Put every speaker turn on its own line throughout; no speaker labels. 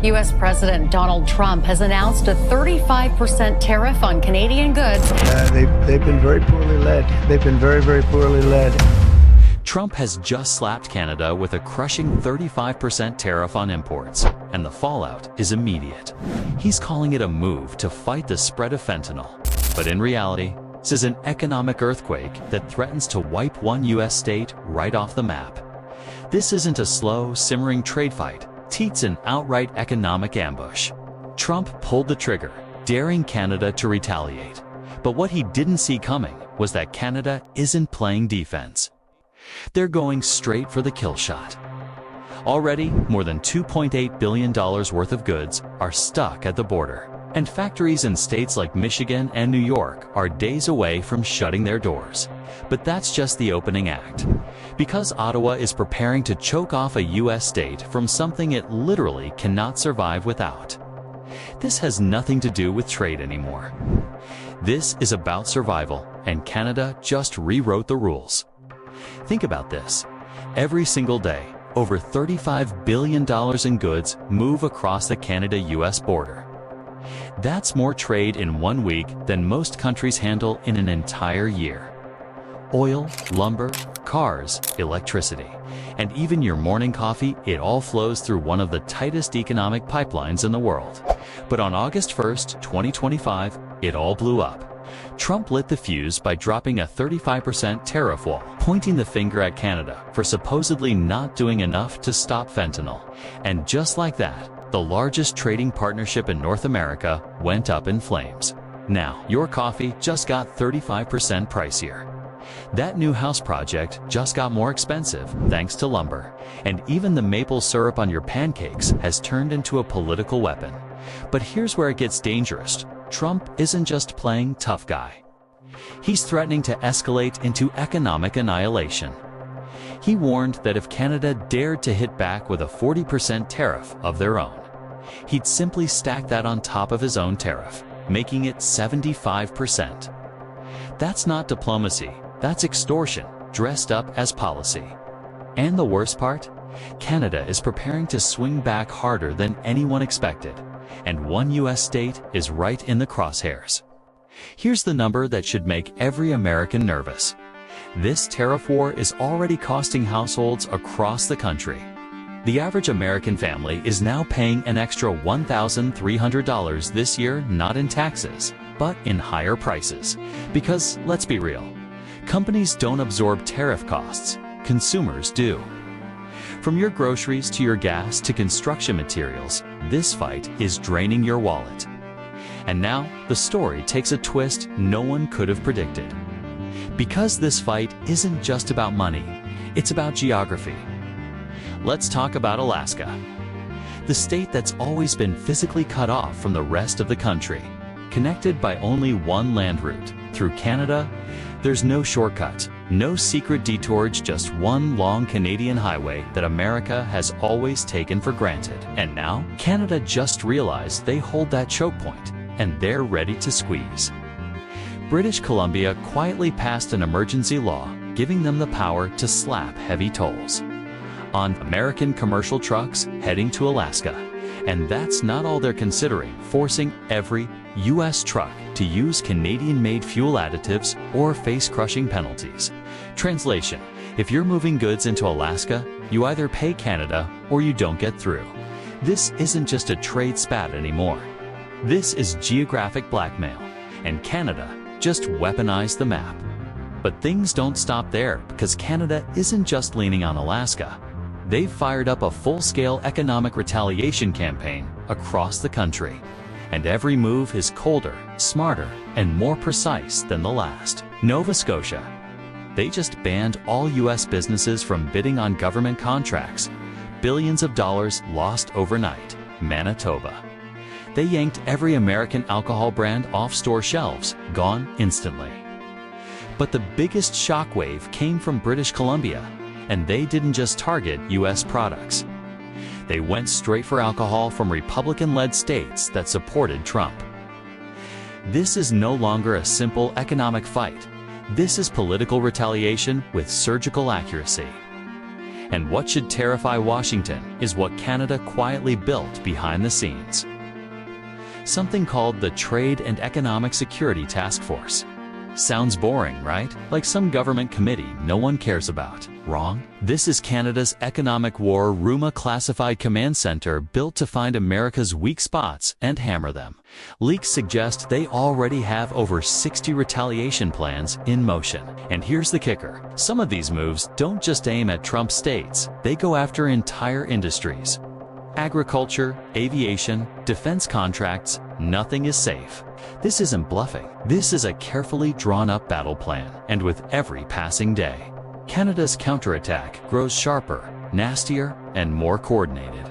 U.S. President Donald Trump has announced a 35% tariff on Canadian goods.
They've been very poorly led. They've been very, very poorly led.
Trump has just slapped Canada with a crushing 35% tariff on imports, and the fallout is immediate. He's calling it a move to fight the spread of fentanyl. But in reality, this is an economic earthquake that threatens to wipe one U.S. state right off the map. This isn't a slow, simmering trade fight. It's an outright economic ambush. Trump pulled the trigger, daring Canada to retaliate. But what he didn't see coming was that Canada isn't playing defense. They're going straight for the kill shot. Already, more than $2.8 billion worth of goods are stuck at the border, and factories in states like Michigan and New York are days away from shutting their doors. But that's just the opening act, because Ottawa is preparing to choke off a U.S. state from something it literally cannot survive without. This has nothing to do with trade anymore. This is about survival, and Canada just rewrote the rules. Think about this. Every single day, over $35 billion in goods move across the Canada-US border. That's more trade in 1 week than most countries handle in an entire year. Oil, lumber, cars, electricity, and even your morning coffee, it all flows through one of the tightest economic pipelines in the world. But on August 1st, 2025, it all blew up. Trump lit the fuse by dropping a 35% tariff wall, pointing the finger at Canada for supposedly not doing enough to stop fentanyl. And just like that, the largest trading partnership in North America went up in flames. Now, your coffee just got 35% pricier. That new house project just got more expensive thanks to lumber. And even the maple syrup on your pancakes has turned into a political weapon. But here's where it gets dangerous. Trump isn't just playing tough guy. He's threatening to escalate into economic annihilation. He warned that if Canada dared to hit back with a 40% tariff of their own, he'd simply stack that on top of his own tariff, making it 75%. That's not diplomacy, that's extortion, dressed up as policy. And the worst part? Canada is preparing to swing back harder than anyone expected. And one U.S. state is right in the crosshairs. Here's the number that should make every American nervous. This tariff war is already costing households across the country. The average American family is now paying an extra $1,300 this year, not in taxes, but in higher prices. Because, let's be real, companies don't absorb tariff costs, consumers do. From your groceries to your gas to construction materials, this fight is draining your wallet. And now, the story takes a twist no one could have predicted. Because this fight isn't just about money, it's about geography. Let's talk about Alaska, the state that's always been physically cut off from the rest of the country. Connected by only one land route, through Canada, there's no shortcut, no secret detours, just one long Canadian highway that America has always taken for granted. And now, Canada just realized they hold that choke point, and they're ready to squeeze. British Columbia quietly passed an emergency law, giving them the power to slap heavy tolls on American commercial trucks heading to Alaska. And that's not all they're considering, forcing every U.S. truck to use Canadian-made fuel additives or face crushing penalties. Translation: if you're moving goods into Alaska, you either pay Canada or you don't get through. This isn't just a trade spat anymore. This is geographic blackmail, and Canada just weaponized the map. But things don't stop there, because Canada isn't just leaning on Alaska. They've fired up a full-scale economic retaliation campaign across the country. And every move is colder, smarter, and more precise than the last. Nova Scotia. They just banned all U.S. businesses from bidding on government contracts. Billions of dollars lost overnight. Manitoba. They yanked every American alcohol brand off store shelves, gone instantly. But the biggest shockwave came from British Columbia, and they didn't just target U.S. products. They went straight for alcohol from Republican-led states that supported Trump. This is no longer a simple economic fight. This is political retaliation with surgical accuracy. And what should terrify Washington is what Canada quietly built behind the scenes. Something called the Trade and Economic Security Task Force. Sounds boring, right? Like some government committee no one cares about. Wrong. This is Canada's Economic War RUMA Classified Command Center built to find America's weak spots and hammer them. Leaks suggest they already have over 60 retaliation plans in motion. And here's the kicker. Some of these moves don't just aim at Trump states, they go after entire industries. Agriculture, aviation, defense contracts, nothing is safe. This isn't bluffing. This is a carefully drawn-up battle plan, and with every passing day, Canada's counterattack grows sharper, nastier, and more coordinated.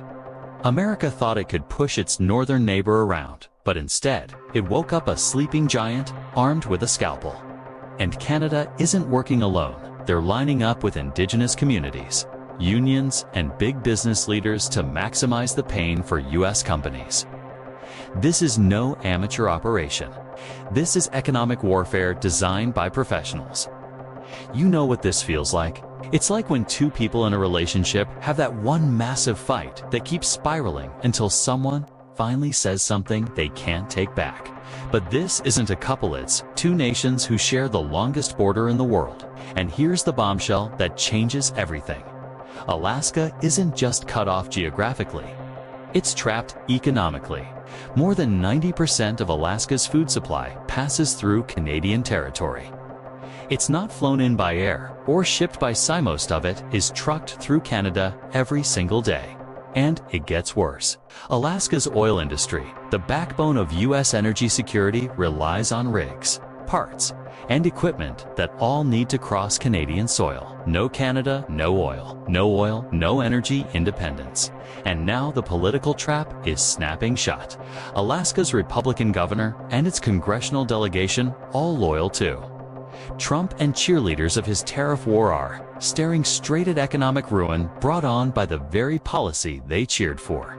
America thought it could push its northern neighbor around, but instead, it woke up a sleeping giant armed with a scalpel. And Canada isn't working alone. They're lining up with Indigenous communities, unions, and big business leaders to maximize the pain for U.S. companies. This is no amateur operation. This is economic warfare designed by professionals. You know what this feels like. It's like when two people in a relationship have that one massive fight that keeps spiraling until someone finally says something they can't take back. But this isn't a couple, it's two nations who share the longest border in the world. And here's the bombshell that changes everything. Alaska isn't just cut off geographically. It's trapped economically. More than 90% of Alaska's food supply passes through Canadian territory. It's not flown in by air or shipped by sea. Most of it is trucked through Canada every single day. And it gets worse. Alaska's oil industry, the backbone of U.S. energy security, relies on rigs, parts, and equipment that all need to cross Canadian soil. No Canada, no oil. No oil, no energy independence. And now the political trap is snapping shut. Alaska's Republican governor and its congressional delegation all loyal too. Trump and cheerleaders of his tariff war are staring straight at economic ruin brought on by the very policy they cheered for.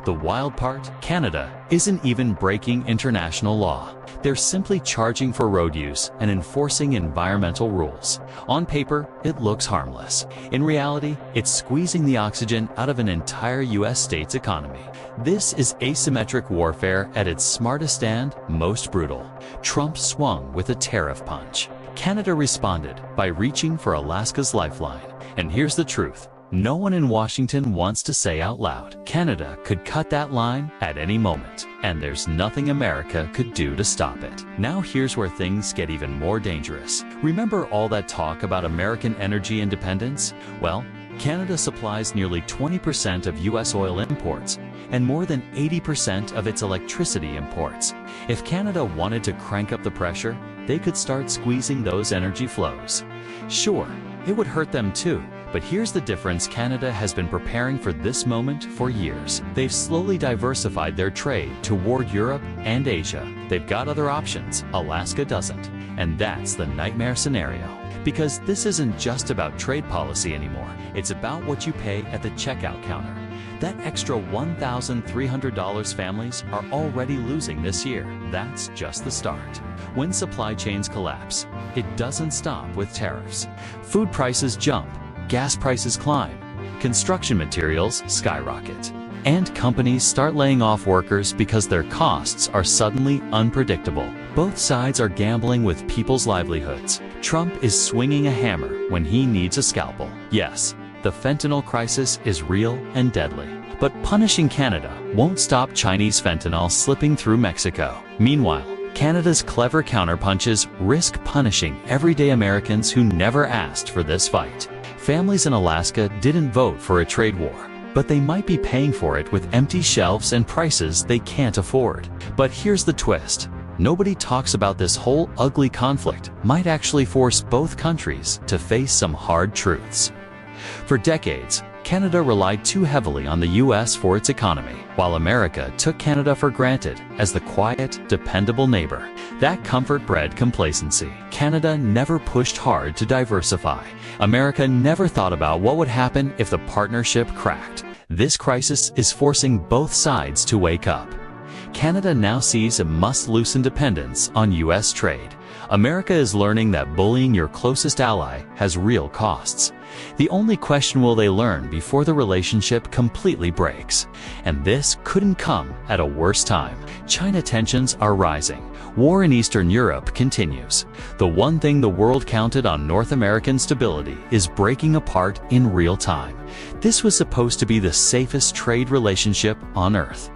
The wild part, Canada isn't even breaking international law. They're simply charging for road use and enforcing environmental rules. On paper, it looks harmless. In reality, it's squeezing the oxygen out of an entire U.S. state's economy. This is asymmetric warfare at its smartest and most brutal. Trump swung with a tariff punch. Canada responded by reaching for Alaska's lifeline. And here's the truth. No one in Washington wants to say out loud, Canada could cut that line at any moment, and there's nothing America could do to stop it. Now here's where things get even more dangerous. Remember all that talk about American energy independence? Well, Canada supplies nearly 20% of U.S. oil imports and more than 80% of its electricity imports. If Canada wanted to crank up the pressure, they could start squeezing those energy flows. Sure, it would hurt them too. But here's the difference. Canada has been preparing for this moment for years. They've slowly diversified their trade toward Europe and Asia. They've got other options. Alaska doesn't. And that's the nightmare scenario. Because this isn't just about trade policy anymore. It's about what you pay at the checkout counter. That extra $1,300 families are already losing this year. That's just the start. When supply chains collapse, it doesn't stop with tariffs. Food prices jump. Gas prices climb, construction materials skyrocket, and companies start laying off workers because their costs are suddenly unpredictable. Both sides are gambling with people's livelihoods. Trump is swinging a hammer when he needs a scalpel. Yes, the fentanyl crisis is real and deadly, but punishing Canada won't stop Chinese fentanyl slipping through Mexico. Meanwhile, Canada's clever counterpunches risk punishing everyday Americans who never asked for this fight. Families in Alaska didn't vote for a trade war, but they might be paying for it with empty shelves and prices they can't afford. But here's the twist. Nobody talks about this whole ugly conflict might actually force both countries to face some hard truths. For decades, Canada relied too heavily on the U.S. for its economy, while America took Canada for granted as the quiet, dependable neighbor. That comfort bred complacency. Canada never pushed hard to diversify. America never thought about what would happen if the partnership cracked. This crisis is forcing both sides to wake up. Canada now sees it must loosen dependence on U.S. trade. America is learning that bullying your closest ally has real costs. The only question will they learn before the relationship completely breaks. And this couldn't come at a worse time. China tensions are rising. War in Eastern Europe continues. The one thing the world counted on North American stability is breaking apart in real time. This was supposed to be the safest trade relationship on Earth.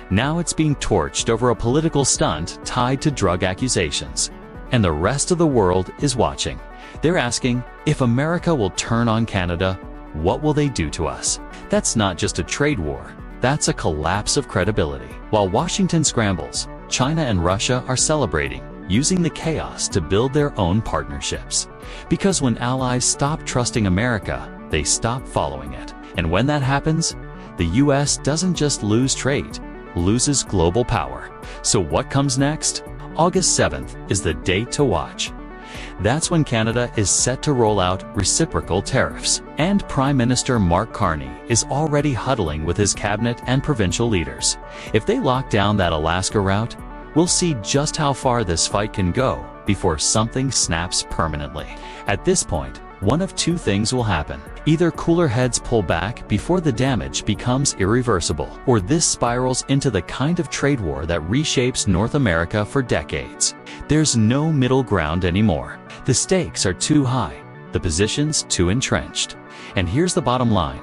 Now it's being torched over a political stunt tied to drug accusations. And the rest of the world is watching. They're asking, if America will turn on Canada, what will they do to us? That's not just a trade war. That's a collapse of credibility. While Washington scrambles, China and Russia are celebrating, using the chaos to build their own partnerships. Because when allies stop trusting America, they stop following it. And when that happens, the US doesn't just lose trade, loses global power. So what comes next? August 7th is the date to watch. That's when Canada is set to roll out reciprocal tariffs. And Prime Minister Mark Carney is already huddling with his cabinet and provincial leaders. If they lock down that Alaska route, we'll see just how far this fight can go before something snaps permanently. At this point, one of two things will happen. Either cooler heads pull back before the damage becomes irreversible, or this spirals into the kind of trade war that reshapes North America for decades. There's no middle ground anymore. The stakes are too high, the positions too entrenched. And here's the bottom line.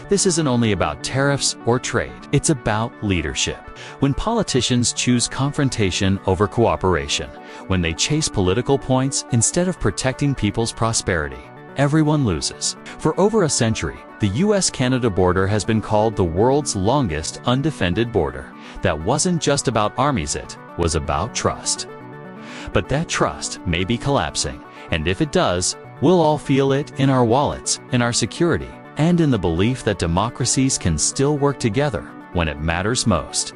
This isn't only about tariffs or trade, it's about leadership. When politicians choose confrontation over cooperation, when they chase political points instead of protecting people's prosperity, everyone loses. For over a century, the US-Canada border has been called the world's longest undefended border. That wasn't just about armies, it was about trust. But that trust may be collapsing, and if it does, we'll all feel it in our wallets, in our security, and in the belief that democracies can still work together when it matters most.